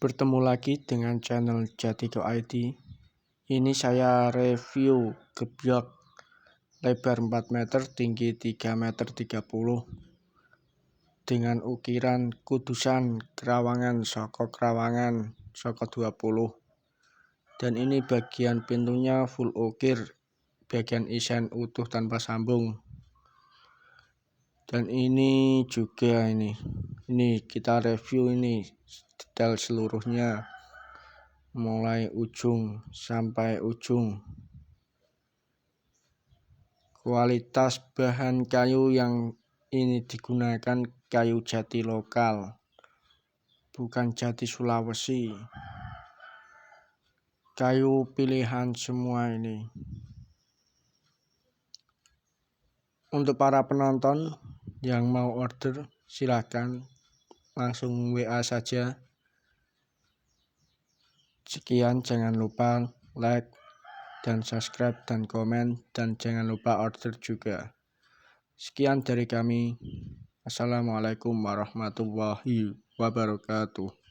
Bertemu lagi dengan channel Jatiko ID. Ini saya review gebyok lebar 4 meter, tinggi 3 meter 30 dengan ukiran kudusan Krawangan saka 20. Dan ini bagian pintunya full ukir, bagian isen utuh tanpa sambung. Dan ini juga ini kita review ini detail seluruhnya mulai ujung sampai ujung. Kualitas bahan kayu yang ini digunakan kayu jati lokal, bukan jati Sulawesi. Kayu pilihan semua ini. Untuk para penonton yang mau order, silahkan langsung WA saja. Sekian, jangan lupa like dan subscribe dan komen, dan jangan lupa order juga. Sekian dari kami. Assalamualaikum warahmatullahi wabarakatuh.